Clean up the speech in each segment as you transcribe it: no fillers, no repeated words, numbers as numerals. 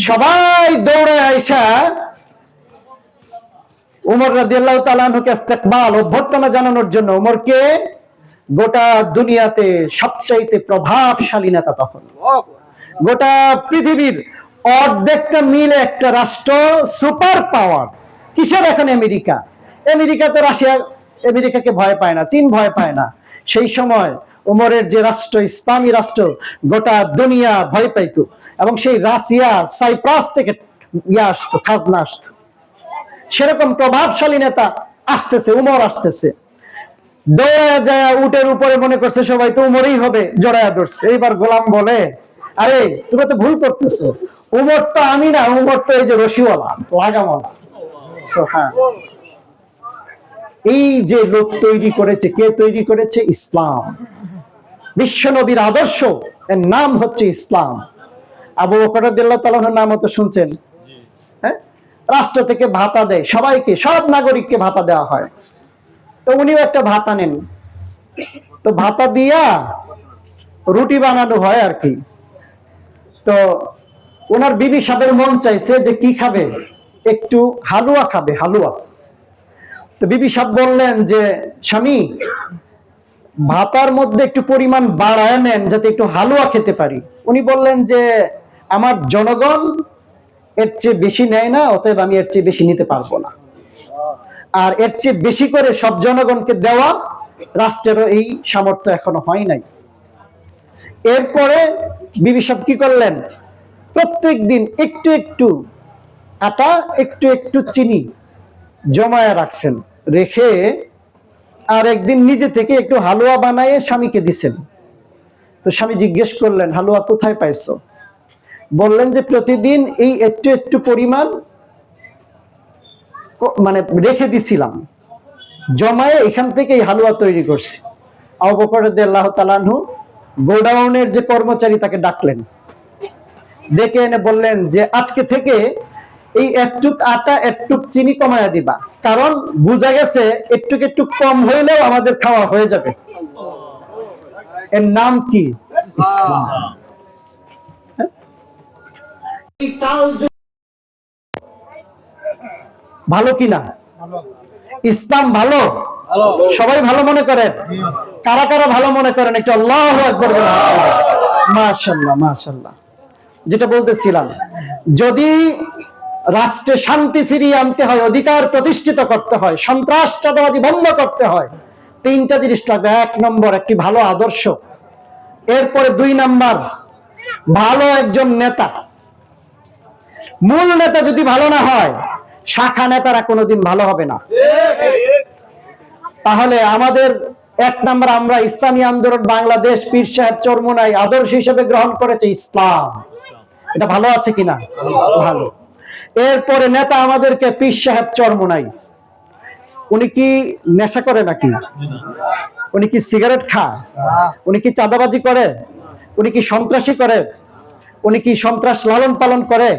সবাই দৌড়ে আইসা উমর রাদিয়াল্লাহু তাআলা আনহুকে ইস্তেকবাল, অভ্যর্থনা জানানোর জন্য। উমরকে গোটা দুনিয়াতে সবচাইতে প্রভাবশালী নেতা তখন, গোটা পৃথিবীর অর্ধেকটা মিলে একটা রাষ্ট্র, সুপার পাওয়ার। কিসের এখন আমেরিকা? আমেরিকা তো রাশিয়া, আমেরিকাকে ভয় পায় না, চীন ভয় পায় না। সেই সময় উমরের যে রাষ্ট্র, ইসলামী রাষ্ট্র, গোটা দুনিয়া ভয় পাইতো। এবং সেই রাশিয়া, সাইপ্রাস থেকে আসতো, খাজনা আসতো। সেরকম প্রভাবশালী নেতা আসতেছে, উমর আসতেছে। দৌড়ায় যায় উটের উপরে, মনে করছে সবাই তো উমরই হবে, জড়ায় ধরছে। এইবার গোলাম বলে, আরে তুমি তো ভুল করতেছো, উমর তো আমি না, উমর তো এই যে রশিওয়ালা, লাগামওয়ালা। এই যে লোক তৈরি করেছে, কে তৈরি করেছে? ইসলাম, বিশ্ব নবীর আদর্শ, এর নাম হচ্ছে ইসলাম। আবু বকর রাদিয়াল্লাহু তাআলা আনহুর নাম তো শুনছেন। হ্যাঁ, রাষ্ট্র থেকে ভাতা দেয় সবাইকে, সব নাগরিককে ভাতা দেওয়া হয়। তো উনিও একটা ভাতা নেন। তো ভাতা দিয়া রুটি বানানো হয় আর কি। তো ওনার বিবি সাহেবের মন চাইছে যে কি খাবে, একটু হালুয়া খাবে, হালুয়া। তো বিবি সাহেব বললেন যে স্বামী, ভাতার মধ্যে একটু পরিমাণ বাড়ায় নেন যাতে একটু হালুয়া খেতে পারি। উনি বললেন যে আমার জনগণ এর চেয়ে বেশি নেয় না, অতএব আমি এর চেয়ে বেশি নিতে পারবো না। আর এর চেয়ে বেশি করে সব জনগণকে দেওয়া রাষ্ট্রেরও এই সামর্থ্য এখনো হয় নাই। এরপরে বিবি সাহেব কি করলেন, প্রত্যেক দিন একটু একটু আটা, একটু একটু চিনি জমায়া রাখছেন, রেখে আর একদিন নিজে থেকে একটু হালুয়া বানায় স্বামীকে দিছেন। তো স্বামী জিজ্ঞেস করলেন, হালুয়া কোথায় পাইছো? বললেন যে প্রতিদিন এই একটু একটু পরিমাণ মানে রেখে দিছিলাম, জমায়ে এখান থেকে এই হালুয়া তৈরি করছি। আবু বকর রাদিয়াল্লাহু তাআলা আনহু গোডাউনের যে কর্মচারী তাকে ডাকলেন, ডেকে এনে বললেন যে আজকে থেকে এই একটুক আটা একটুক চিনি কমায়া দিবা, কারণ বুঝা গেছে একটুক একটু কম হইলেও আমাদের খাওয়া হয়ে যাবে। এর নাম কি? ইসলাম। ভালো কিনা? ইসলাম ভালো? সবাই ভালো মনে করেন? কারা কারা ভালো মনে করেন একটু আল্লাহু আকবার বলেন। মাশাআল্লাহ, মাশাআল্লাহ। যেটা বলতেছিলাম, যদি রাষ্ট্রে শান্তি ফিরিয়ে আনতে হয়, অধিকার প্রতিষ্ঠিত করতে হয়, সন্ত্রাস চাঁদাবাজি বন্ধ করতে হয়, তিনটা জিনিস লাগবে। এক নম্বর, একটি ভালো আদর্শ। এরপরে দুই নাম্বার, ভালো একজন নেতা। মূল নেতা যদি ভালো না হয়, শাখা নেতারা কোনোদিন ভালো হবে না। তাহলে আমাদের এক নাম্বার, আমরা ইসলামী আন্দোলন বাংলাদেশ পীর সাহেব চরমোনাই আদর্শ হিসেবে গ্রহণ করেছে ইসলাম। এটা ভালো আছে কিনা? ভালো। এরপরে নেতা আমাদেরকে পীর সাহেব চরমোনাই, উনি কি নেশা করে নাকি? উনি কি সিগারেট খায়? উনি কি চাঁদাবাজি করে? উনি কি সন্ত্রাসী করে? উনি কি সন্ত্রাস লালন পালন করে,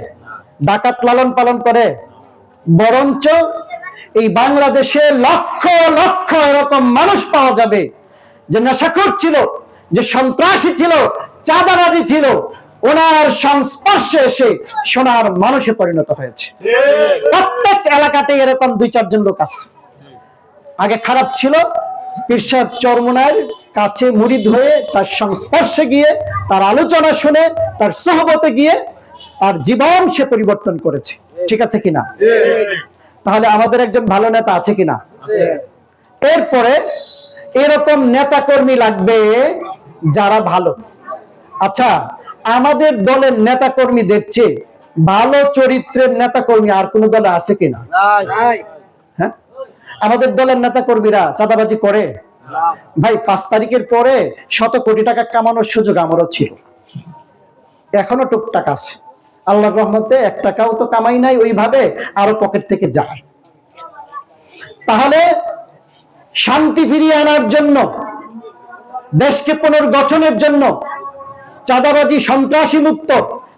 ডাকাত লালন পালন করে? বরঞ্চ এই বাংলাদেশে লক্ষ লক্ষ এরকম মানুষ পাওয়া যাবে যে নেশাখোর ছিল, যে সন্ত্রাসী ছিল, চাঁদাবাজি ছিল, ওনার সংস্পর্শে এসে সোনার মানুষে পরিণত হয়েছে। প্রত্যেক এলাকাতে এরকম দুই চারজন লোক আছে। আগে খারাপ ছিল, পীর সাহেব চরমোনাইয়ের কাছে মুরিদ হয়ে তার সংস্পর্শে গিয়ে, তার আলোচনা শুনে, তার সোহবতে গিয়ে তার জীবন সে পরিবর্তন করেছে। ঠিক আছে কিনা? তাহলে আমাদের একজন ভালো নেতা আছে কিনা? এরপরে এরকম নেতা কর্মী লাগবে যারা ভালো। আচ্ছা, আমাদের দলের নেতা কর্মী দেখছে ভালো চরিত্রের নেতা কর্মী আর কোন দলে আছে কিনা? হ্যাঁ, আমাদের দলের নেতা কর্মীরা চাঁদাবাজি করে? ভাই, 5 তারিখের পরে 100 কোটি টাকা কামানোর সুযোগ আমারও ছিল, এখনো টুকটাক আছে। আল্লাহর রহমতে 1 টাকাও তো কামাই নাই ওইভাবে, আরো পকেট থেকে যায়। তাহলে শান্তি ফিরিয়ে আনার জন্য, দেশকে পুনর্গঠনের জন্য, চাঁদাবাজি সন্ত্রাসী মুক্ত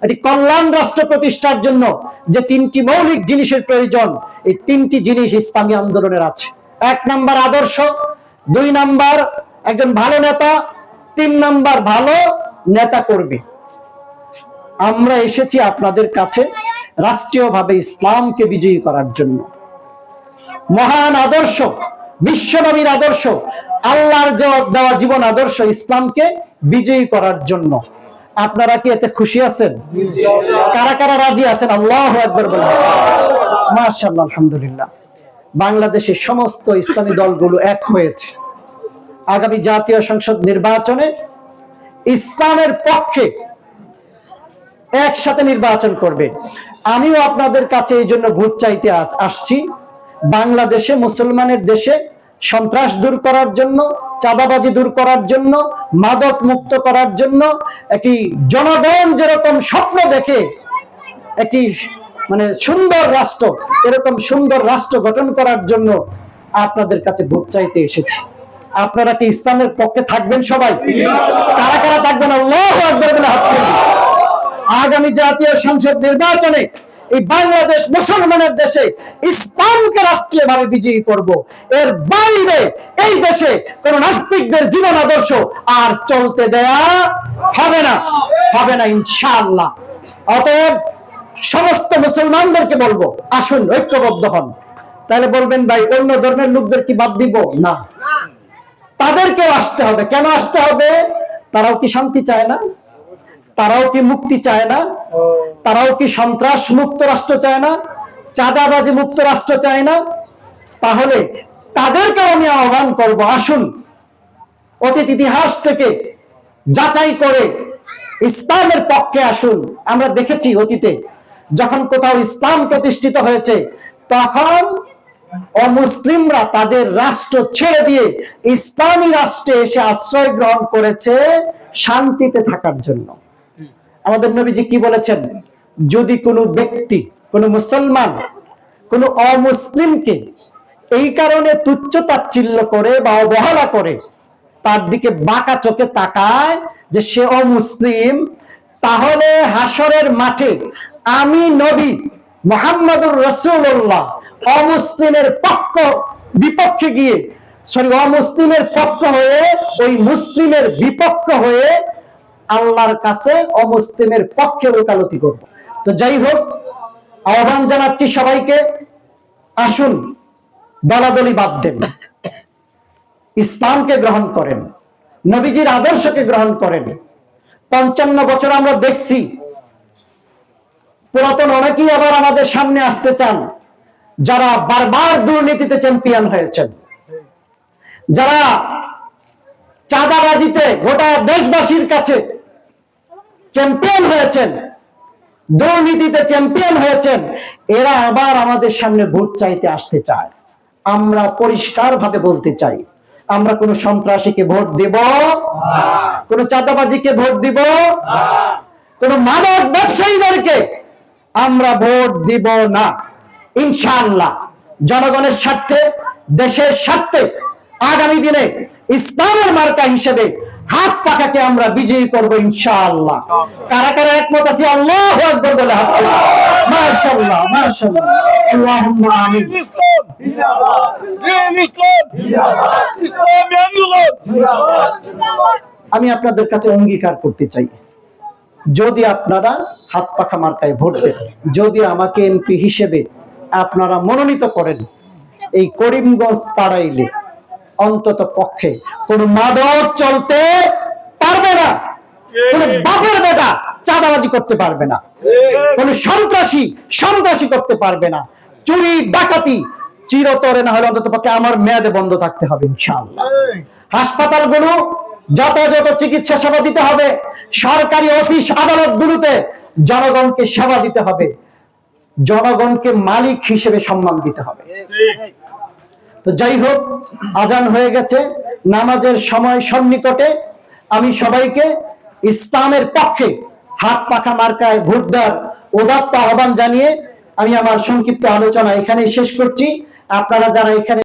একটি কল্যাণ রাষ্ট্র প্রতিষ্ঠার জন্য যে 3টি মৌলিক জিনিসের প্রয়োজন, এই 3টি জিনিস ইসলামী আন্দোলনের আছে। 1 নাম্বার আদর্শ, 2 নাম্বার একজন ভালো নেতা, 3 নাম্বার ভালো নেতা কর্মী। আমরা এসেছি আপনাদের কাছে রাষ্ট্রীয়ভাবে ইসলামকে বিজয়ী করার জন্য। মহান আদর্শ, বিশ্বনবীর আদর্শ, আল্লাহর দেওয়া জীবন আদর্শ ইসলামকে বিজয়ী করার জন্য। আপনারা কি এতে খুশি আছেন? কারা কারা রাজি আছেন? আল্লাহু আকবার বলেন। মাশাআল্লাহ, আলহামদুলিল্লাহ। বাংলাদেশের সমস্ত ইসলামী দলগুলো এক হয়েছে আগামী জাতীয় সংসদ নির্বাচনে ইসলামের পক্ষে একসাথে নির্বাচন করবে। আমিও আপনাদের কাছে এই জন্য ভোট চাইতে আসছি। বাংলাদেশে, মুসলমানের দেশে সন্ত্রাস দূর করার জন্য, চাঁদাবাজি দূর করার জন্য, মাদক মুক্ত করার জন্য, একটি জনগণ যেরকম স্বপ্ন দেখে একটি সুন্দর রাষ্ট্র, এরকম সুন্দর রাষ্ট্র গঠন করার জন্য আপনাদের কাছে ভোট চাইতে এসেছি। আপনারা কি ইসলামের পক্ষে থাকবেন? সবাই কারা কারা থাকবেন? আল্লাহু আকবার বলে হাত তুলুন। আগামী জাতীয় সংসদ নির্বাচনে এই বাংলাদেশ মুসলমানের দেশে ইসলামকে রাষ্ট্রীয়ভাবে বিজয়ী করব। এর বাইরে এই দেশে কোন নাস্তিকদের জীবন আদর্শ আর চলতে দেয়া হবে না, হবে না ইনশাআল্লাহ। অতএব সমস্ত মুসলমানদেরকে বলবো, আসুন ঐক্যবদ্ধ হন। তাহলে বলবেন ভাই অন্য ধর্মের লোকদের কি বাদ দিব? না, তাদেরকেও আসতে হবে। কেন আসতে হবে? তারাও কি শান্তি চায় না? তারাও কি মুক্তি চায় না? তারাও কি সন্ত্রাস মুক্ত রাষ্ট্র চায় না? চাঁদাবাজি মুক্ত রাষ্ট্র চায় না? তাহলে তাদেরকে আমি আহ্বান করব, আসুন অতীত ইতিহাস থেকে যাচাই করে ইসলামের পক্ষে আসুন। আমরা দেখেছি অতীতে যখন কোথাও ইসলাম প্রতিষ্ঠিত হয়েছে তখন অমুসলিমরা তাদের রাষ্ট্র ছেড়ে দিয়ে ইসলামী রাষ্ট্রে এসে আশ্রয় গ্রহণ করেছে শান্তিতে থাকার জন্য। আমাদের নবীজি কি বলেছেন? যদি কোনো ব্যক্তি, কোনো মুসলমান কোনো অমুসলিমকে এই কারণে তুচ্ছ তাচ্ছিল্য করে বা অবহেলা করে, তার দিকে বাঁকা চোখে তাকায় যে সে অমুসলিম, তাহলে হাসরের মাঠে আমি নবী মুহাম্মদুর রাসূলুল্লাহ অমুসলিমের বিপক্ষে গিয়ে, অমুসলিমের পক্ষ হয়ে ওই মুসলিমের বিপক্ষ হয়ে আল্লাহর কাছে অমুসলিমের পক্ষে ওকালতি করব। তো যাই হোক, আহ্বান জানাচ্ছি সবাইকে, আসুন দলাদলি বাদ দেন, ইসলামকে গ্রহণ করেন, নবীজির আদর্শকে গ্রহণ করেন। 55 বছর আমরা দেখছি পুরাতন অনেকেই আবার আমাদের সামনে আসতে চান, যারা বারবার দুর্নীতিতে চ্যাম্পিয়ন হয়েছেন, যারা চাঁদাবাজিতে গোটা দেশবাসীর কাছে চ্যাম্পিয়ন হয়েছেন, দুর্নীতিতে চ্যাম্পিয়ন হয়েছেন, এরা আবার আমাদের সামনে ভোট চাইতে আসতে চায়। আমরা পরিষ্কার ভাবে বলতে চাই, আমরা কোন সন্ত্রাসীকে ভোট দেব, কোন চাঁদাবাজিকে ভোট দিব, কোন মাদক ব্যবসায়ীদেরকে আমরা ভোট দিব না। ইনশাআল্লাহ জনগণের স্বার্থে, দেশের স্বার্থে আগামী দিনে ইসলামের মার্কা হিসেবে হাত পাখাকে আমরা বিজয়ী করব ইনশাআল্লাহ। কারা কারা একমত আছে? আল্লাহু আকবার বলে হাত তুলুন। মাশাআল্লাহ, মাশাআল্লাহ, আল্লাহুম্মা আমিন। আমি আপনাদের কাছে অঙ্গীকার করতে চাই, যদি আপনারা হাত পাখা মার্কায় ভোট দেন, যদি আমাকে এমপি হিসেবে আপনারা মনোনীত করেন, এই করিমগঞ্জ তাড়াইলে অন্তত পক্ষে কোন মাদক চলতে পারবে না, কোন বাপের বেটা চাঁদাবাজি করতে পারবে না, কোন সন্ত্রাসী করতে পারবে না, চুরি ডাকাতি চিরতরে না হলে অন্তত পক্ষে আমার মেয়াদে বন্ধ থাকতে হবে ইনশাআল্লাহ। হাসপাতালগুলো যথাযথ চিকিৎসা সেবা দিতে হবে, সরকারি অফিস আদালতগুলোতে জনগণকে সেবা দিতে হবে, জনগণকে মালিক হিসেবে সম্মান দিতে হবে। তো যাই হোক, আজান হয়ে গেছে, নামাজের সময় সন্নিকটে। আমি সবাইকে ইসলামের পক্ষে হাত পাখা মার্কায় ভোট দেওয়ার উদাত্ত আহ্বান জানিয়ে আমি আমার সংক্ষিপ্ত আলোচনা এখানেই শেষ করছি। আপনারা যারা এখানে